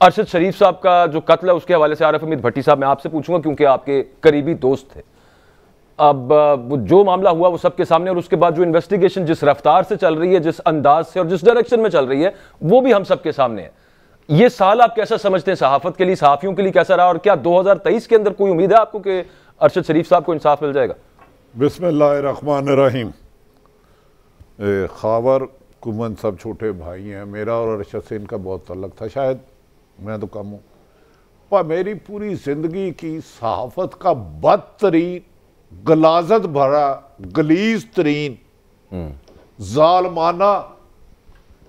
अरशद शरीफ साहब का जो कत्ल है उसके हवाले से आरिफ हमीद भट्टी साहब मैं आपसे पूछूंगा, क्योंकि आपके करीबी दोस्त थे। अब जो मामला हुआ वो सबके सामने, और उसके बाद जो इन्वेस्टिगेशन जिस रफ्तार से चल रही है, जिस अंदाज से और जिस डायरेक्शन में चल रही है, वो भी हम सबके सामने है। ये साल आप कैसा समझते हैं सहाफत के लिए, सहाफियों के लिए कैसा रहा, और क्या 2023 के अंदर कोई उम्मीद है आपको कि अरशद शरीफ साहब को इंसाफ मिल जाएगा? बिस्मिल्लाहिर्रहमानिर्रहीम। खावर कुमन सब छोटे भाई हैं, मेरा और अरशद से इनका बहुत तल्लक था, शायद मैं तो कम हूँ, पर मेरी पूरी जिंदगी की सहाफत का बदतरीन, गलाजत भरा, गलीज तरीन, जालमाना,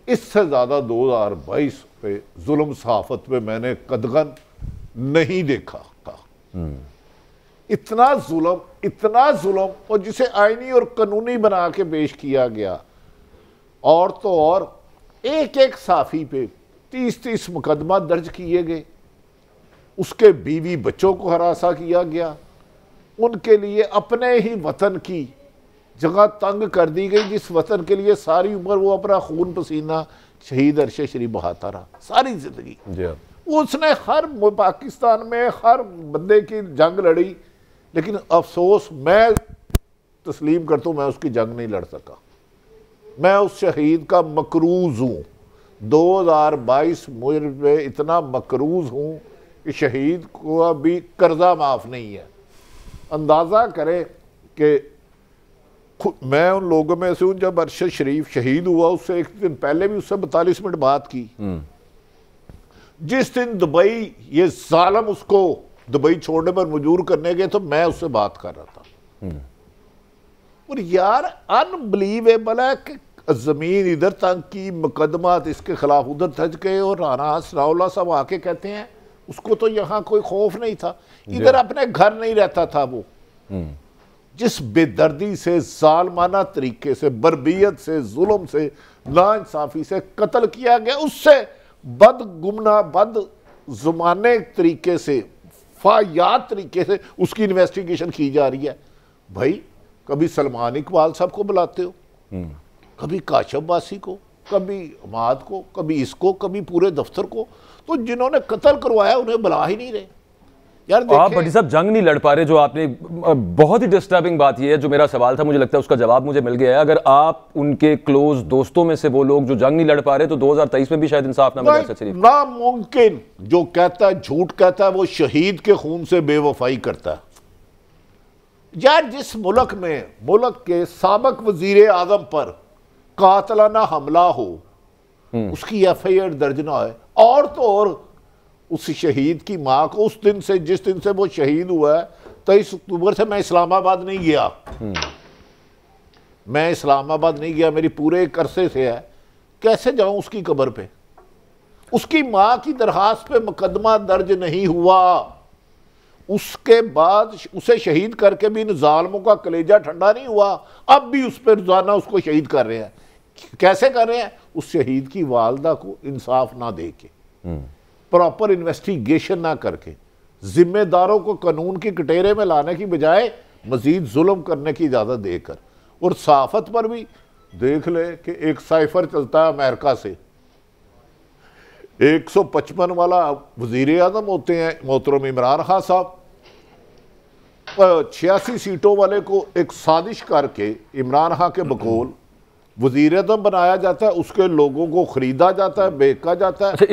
इससे ज़्यादा 2022 पे जुल्म सहाफत पे मैंने कदगन नहीं देखा था। इतना जुल्म, और जिसे आईनी और कानूनी बना के पेश किया गया, और तो और एक एक साफी पे 30-30 मुकदमा दर्ज किए गए, उसके बीवी बच्चों को हरासा किया गया, उनके लिए अपने ही वतन की जगह तंग कर दी गई, जिस वतन के लिए सारी उम्र वो अपना खून पसीना शहीद अरशद शरीफ बहाता रहा सारी जिंदगी। उसने हर पाकिस्तान में हर बंदे की जंग लड़ी, लेकिन अफसोस मैं तस्लीम करता हूँ मैं उसकी जंग नहीं लड़ सका। मैं उस शहीद का मकरूज हूँ। 2022 में इतना मकरूज हूँ कि शहीद को अभी कर्जा माफ नहीं है। अंदाज़ा करें कि मैं उन लोगों में से हूँ, जब अरशद शरीफ शहीद हुआ उससे एक दिन पहले भी उससे 42 मिनट बात की। जिस दिन दुबई ये जालिम उसको दुबई छोड़ने पर मजबूर करने गए तो मैं उससे बात कर रहा था। और यार अनबिलीवेबल है कि जमीन इधर तक की, मुकदमात इसके खिलाफ उधर धज गए, और राना सनाउल्लाह साहब आके कहते हैं उसको तो यहाँ कोई खौफ नहीं था, इधर अपने घर नहीं रहता था। वो जिस बेदर्दी से, जालमाना तरीके से, बर्बियत से, जुल्म से, नाइंसाफी से कत्ल किया गया, उससे बदगुमना, बद जुमाने तरीके से, फायात तरीके से उसकी इन्वेस्टिगेशन की जा रही है। भाई कभी सलमान इकबाल साहब को बुलाते हो, कभी काशफ बासी को, कभी हमाद को, कभी इसको, कभी पूरे दफ्तर को, तो जिन्होंने कत्ल करवाया उन्हें बुला ही नहीं रहे। यार आप भट्टी साहब जंग नहीं लड़ पा रहे, जो आपने, बहुत ही डिस्टर्बिंग बात यह है, जो मेरा सवाल था मुझे लगता है उसका जवाब मुझे मिल गया है। अगर आप उनके क्लोज दोस्तों में से वो लोग जो जंग नहीं लड़ पा रहे, तो 2023 में भी शायद इंसाफ ना मिल सके। नामुमकिन। जो कहता है, झूठ कहता है, वो शहीद के खून से बेवफाई करता है। यार जिस मुल्क के साबिक वजीर आजम पर कातलाना हमला हो, उसकी FIR दर्ज ना है, और तो और उस शहीद की मां को उस दिन से, जिस दिन से वो शहीद हुआ है, 23 अक्टूबर से मैं इस्लामाबाद नहीं गया। मैं इस्लामाबाद नहीं गया, मेरी पूरे एक अरसे से है। कैसे जाऊं उसकी कब्र पे? उसकी मां की दरखास्त पे मुकदमा दर्ज नहीं हुआ। उसके बाद उसे शहीद करके भी इन जालिमों का कलेजा ठंडा नहीं हुआ। अब भी उस पर रोजाना उसको शहीद कर रहे हैं। कैसे कर रहे हैं? उस शहीद की वालदा को इंसाफ ना दे के, प्रॉपर इन्वेस्टिगेशन ना करके, जिम्मेदारों को कानून की कटेरे में लाने की बजाय मजीद जुल्म करने की इजाजत देकर। और सहाफत पर भी देख ले कि एक साइफर चलता है अमेरिका से, 155 वाला वजीर आजम होते हैं मोहतरम इमरान खान साहब, 86 सीटों वाले को एक साजिश करके इमरान खान के बकौल वजीर आज़म बनाया जाता है, उसके लोगों को खरीदा जाता है, बेचा जाता है। अच्छा,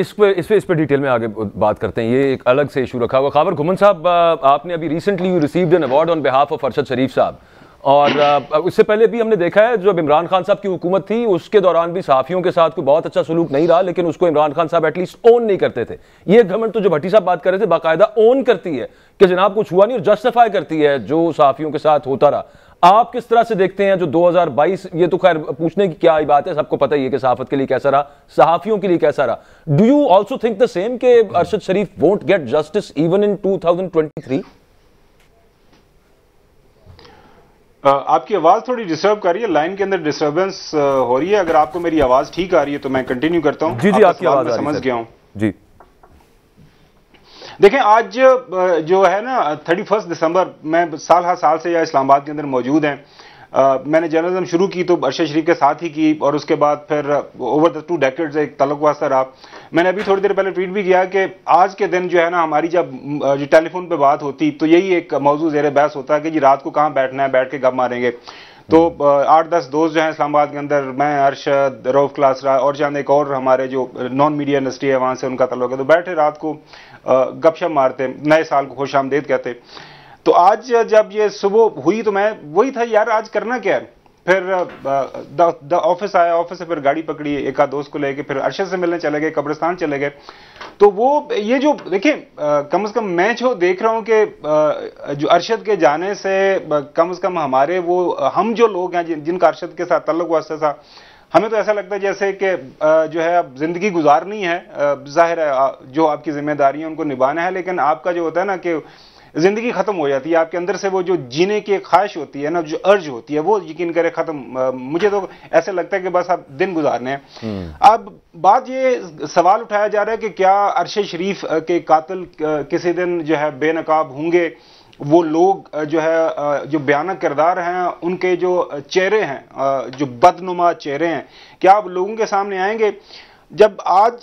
इस पे डिटेल में आगे बात करते हैं, ये एक अलग से इशू रखा हुआ। खावर घुमन साहब, आपने अभी recently you received an award on behalf of Arshad Sharif साहब, और उससे पहले भी हमने देखा है जब इमरान खान साहब की हुकूमत थी उसके दौरान भी सहाफ़ियों के साथ कोई बहुत अच्छा सलूक नहीं रहा, लेकिन उसको इमरान खान साहब एटलीस्ट ओन नहीं करते थे। ये गवर्नमेंट तो जो भट्टी साहब बात कर रहे थे बाकायदा ओन करती है कि जनाब कुछ हुआ नहीं, और जस्टिफाई करती है जो सहाफ़ियों के साथ होता रहा। आप किस तरह से देखते हैं जो 2022, ये तो खैर पूछने की क्या ही बात है, सबको पता ही है कि सहाफत के लिए कैसा रहा, सहाफियों के लिए कैसा रहा। Do you also think the same कि Arshad Sharif won't get justice even in 2023? आपकी आवाज थोड़ी डिस्टर्ब कर रही है, लाइन के अंदर डिस्टर्बेंस हो रही है। अगर आपको मेरी आवाज ठीक आ रही है तो मैं कंटिन्यू करता हूं। जी, आपकी आवाज समझ गया हूं जी। देखें, आज जो है ना 31 दिसंबर, मैं साल हर साल से या इस्लामाबाद के अंदर मौजूद हैं, मैंने जर्नलिज्म शुरू की तो अरशद शरीफ के साथ ही की, और उसके बाद फिर ओवर द 2 डेकेड्स एक ताल्लुक वास्ता रहा। मैंने अभी थोड़ी देर पहले ट्वीट भी किया कि आज के दिन जो है ना, हमारी जब जो टेलीफोन पे बात होती तो यही एक मौजूद ज़ेर बहस होता है कि जी रात को कहाँ बैठना है, बैठ के गप मारेंगे। तो 8-10 दोस्त जो हैं इस्लामाबाद के अंदर, मैं, अरशद, रऊफ क्लासरा और चांद एक और हमारे जो नॉन मीडिया इंडस्ट्री है वहाँ से उनका ताल्लुक है, तो बैठे रात को गपशप मारते, नए साल को खुश आमदीद कहते। तो आज जब ये सुबह हुई तो मैं वही था यार, आज करना क्या है। फिर ऑफिस आया, ऑफिस से फिर गाड़ी पकड़ी, एक आध दोस्त को लेके फिर अरशद से मिलने चले गए, कब्रिस्तान चले गए। तो वो ये जो देखिए, कम से कम मैं जो देख रहा हूं कि जो अरशद के जाने से कम से कम हमारे वो हम जो लोग हैं जिनका अरशद के साथ ताल्लुक वास्ता था, हमें तो ऐसा लगता है जैसे कि जो है अब जिंदगी गुजारनी है, जाहिर है जो आपकी जिम्मेदारी है उनको निभाना है, लेकिन आपका जो होता है ना कि जिंदगी खत्म हो जाती है, आपके अंदर से वो जो जीने की ख्वाहिश होती है ना, जो अर्ज होती है, वो यकीन करे खत्म। मुझे तो ऐसे लगता है कि बस अब दिन गुजारने हैं। अब बात ये सवाल उठाया जा रहा है कि क्या अरशद शरीफ के कातिल किसी दिन जो है बेनकाब होंगे, वो लोग जो है जो भयानक किरदार हैं उनके जो चेहरे हैं, जो बदनुमा चेहरे हैं, क्या अब लोगों के सामने आएंगे। जब आज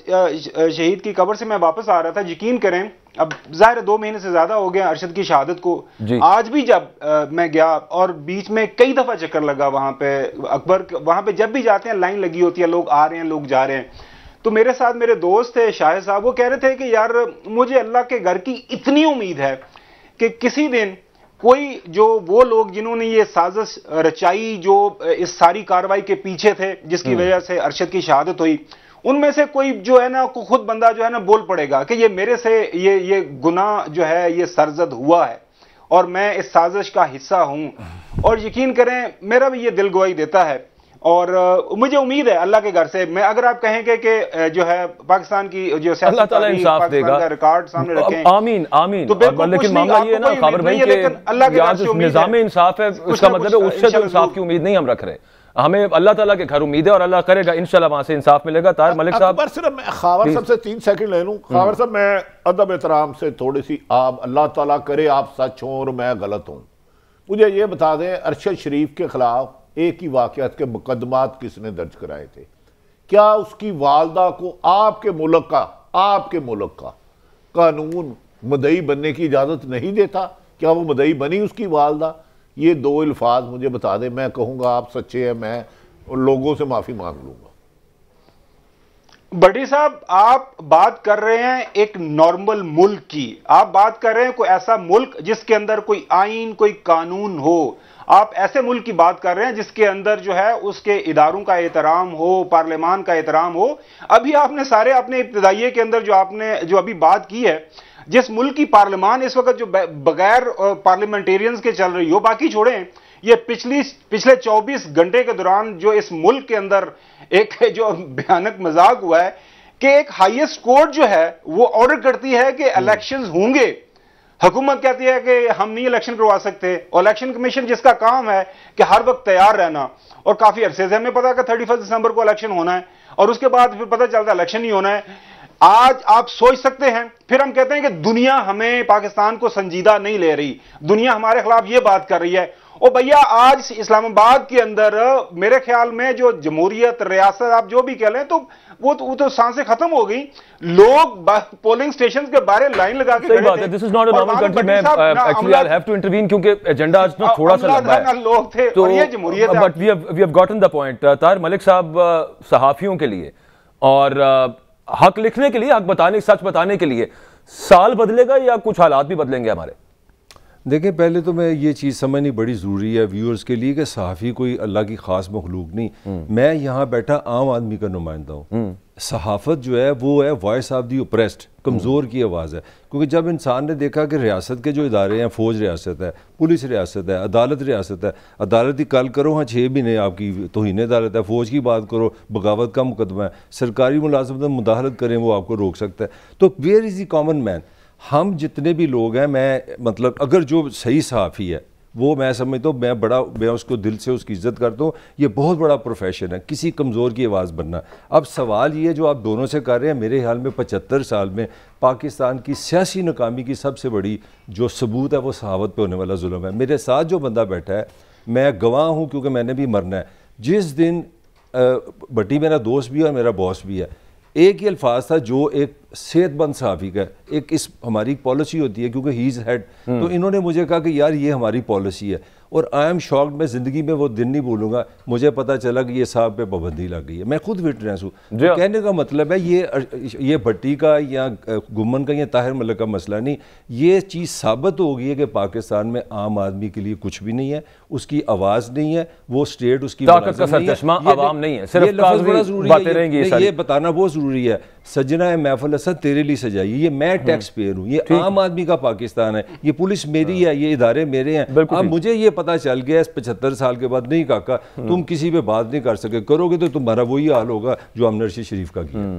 शहीद की कब्र से मैं वापस आ रहा था, यकीन करें अब जाहिर 2 महीने से ज्यादा हो गया अरशद की शहादत को, आज भी जब मैं गया और बीच में कई दफा चक्कर लगा वहां पे अकबर, वहां पे जब भी जाते हैं लाइन लगी होती है, लोग आ रहे हैं लोग जा रहे हैं। तो मेरे साथ मेरे दोस्त थे शाहिद साहब, वो कह रहे थे कि यार मुझे अल्लाह के घर की इतनी उम्मीद है कि किसी दिन कोई जो वो लोग जिन्होंने ये साजिश रचाई, जो इस सारी कार्रवाई के पीछे थे जिसकी वजह से अरशद की शहादत हुई, उनमें से कोई जो है ना खुद बंदा जो है ना बोल पड़ेगा कि ये मेरे से ये गुनाह जो है ये सरजद हुआ है और मैं इस साजिश का हिस्सा हूं। और यकीन करें मेरा भी ये दिल गवाही देता है, और मुझे उम्मीद है अल्लाह के घर से, मैं अगर आप कहेंगे कि जो है पाकिस्तान की जो अल्लाह ताला इंसाफ देगा, रिकॉर्ड सामने रखें, आमीन आमीन। तो लेकिन मामला ये है ना खाबर भाई के निजाम इंसाफ है, उसका मतलब है उससे तो इंसाफ की उम्मीद नहीं हम रख रहे, हमें अल्लाह ताला के घर उम्मीद है और अल्लाह करेगा इंशाल्लाह वहां से इंसाफ मिलेगा। ताहिर मलिक साहब, सिर्फ मैं खावर साहब से 3 सेकंड ले लूं। खावर साहब, मैं अदब एहतराम से थोड़ी सी, आप अल्लाह ताला करे आप सच हों और मैं गलत हूं, मुझे ये बता दें अरशद शरीफ के खिलाफ एक ही वाकयात के मुकदमात किसने दर्ज कराए थे? क्या उसकी वालदा को आपके मुल्क का कानून मदई बनने की इजाजत नहीं देता? क्या वो मदई बनी उसकी वालदा? ये 2 अल्फाज मुझे बता दें, मैं कहूंगा आप सच्चे हैं, मैं लोगों से माफी मांग लूंगा। बड़ी साहब, आप बात कर रहे हैं एक नॉर्मल मुल्क की, आप बात कर रहे हैं कोई ऐसा मुल्क जिसके अंदर कोई आईन कोई कानून हो, आप ऐसे मुल्क की बात कर रहे हैं जिसके अंदर जो है उसके इदारों का एहतराम हो, पार्लियामान का एहतराम हो। अभी आपने सारे अपने इब्तिदाइये के अंदर जो आपने जो अभी बात की है, जिस मुल्क की पार्लियामान इस वक्त जो बगैर पार्लियामेंटेरियंस के चल रही हो, बाकी छोड़ें, ये पिछले 24 घंटे के दौरान जो इस मुल्क के अंदर एक जो भयानक मजाक हुआ है कि एक हाईएस्ट कोर्ट जो है वो ऑर्डर करती है कि इलेक्शंस होंगे, हुकूमत कहती है कि हम नहीं इलेक्शन करवा सकते, और इलेक्शन कमीशन जिसका काम है कि हर वक्त तैयार रहना, और काफी अरसे से हमें पता है कि 31 दिसंबर को इलेक्शन होना है और उसके बाद फिर पता चलता है इलेक्शन नहीं होना है। आज आप सोच सकते हैं, फिर हम कहते हैं कि दुनिया हमें पाकिस्तान को संजीदा नहीं ले रही, दुनिया हमारे खिलाफ ये बात कर रही है। ओ भैया, आज इस्लामाबाद के अंदर मेरे ख्याल में जो जमहूरियत रियासत आप जो भी कह लें, तो वो तो सांसें खत्म हो गई, लोग पोलिंग स्टेशन के बाहर लाइन लगा के खड़े थे। This is not a normal country, मैं actually I have to intervene क्योंकि एजेंडा आज ना थोड़ा सा लंबा है, लोग थे और ये जमहूरियत है, but we have gotten the point. Tahir Malik साहब, सहाफियों के लिए और हक लिखने के लिए, हक बताने, सच बताने के लिए साल बदलेगा या कुछ हालात भी बदलेंगे हमारे? देखिए, पहले तो मैं ये चीज़ समझनी बड़ी ज़रूरी है व्यूअर्स के लिए कि सहाफ़ी कोई अल्लाह की ख़ास मखलूक नहीं, मैं यहाँ बैठा आम आदमी का नुमाइंदा हूँ। सहाफ़त जो है वो है वॉइस ऑफ दी ओप्रेस्ड, कमज़ोर की आवाज़ है। क्योंकि जब इंसान ने देखा कि रियासत के जो इदारे हैं, फ़ौज रियासत है, पुलिस रियासत है, अदालत रियासत है, अदालत की कल करो हाँ 6 महीने आपकी तौहीन अदालत है, फ़ौज की बात करो बगावत का मुकदमा है, सरकारी मुलाजमत में मुदाखलत करें वो आपको रोक सकता है। तो where is the common man? हम जितने भी लोग हैं, मैं मतलब अगर जो सही सहाफ़ी है वो मैं समझता हूँ, मैं उसको दिल से उसकी इज़्ज़त करता हूँ। ये बहुत बड़ा प्रोफेशन है, किसी कमज़ोर की आवाज़ बनना। अब सवाल ये जो आप दोनों से कर रहे हैं, मेरे ख्याल में 75 साल में पाकिस्तान की सियासी नाकामी की सबसे बड़ी जो सबूत है वो सहावत पे होने वाला जुल्म है। मेरे साथ जो बंदा बैठा है मैं गवाह हूँ क्योंकि मैंने भी मरना है। जिस दिन भट्टी मेरा दोस्त भी है और मेरा बॉस भी है, एक ही अल्फाज था जो एक सेहतमंद सहाफ़ी का, एक इस हमारी पॉलिसी होती है क्योंकि ही इज़ हेड, तो इन्होंने मुझे कहा कि यार ये हमारी पॉलिसी है, और आई एम शॉक्ड, मैं ज़िंदगी में वो दिन नहीं भूलूंगा, मुझे पता चला कि ये साहब पे पाबंदी लग गई है। मैं खुद विटनेस हूँ। तो कहने का मतलब है ये भट्टी का या गुम्मन का या ताहिर मलिक का मसला नहीं, ये चीज़ साबित हो गई है कि पाकिस्तान में आम आदमी के लिए कुछ भी नहीं है, उसकी आवाज़ नहीं है, वो स्टेट उसकी ताकत का सरचश्मा आवाम नहीं है, सिर्फ कागजी बातें रहेंगी। ये बताना बहुत ज़रूरी है। सजना है महफल असद तेरे लिए सजाई, ये मैं टैक्स पेयर हूँ, ये आम आदमी का पाकिस्तान है, ये पुलिस मेरी है, ये इदारे मेरे हैं। अब मुझे ये पता चल गया 75 साल के बाद, नहीं काका तुम किसी पे बात नहीं कर सके, करोगे तो तुम्हारा वही हाल होगा जो हमने अर्शद शरीफ का किया।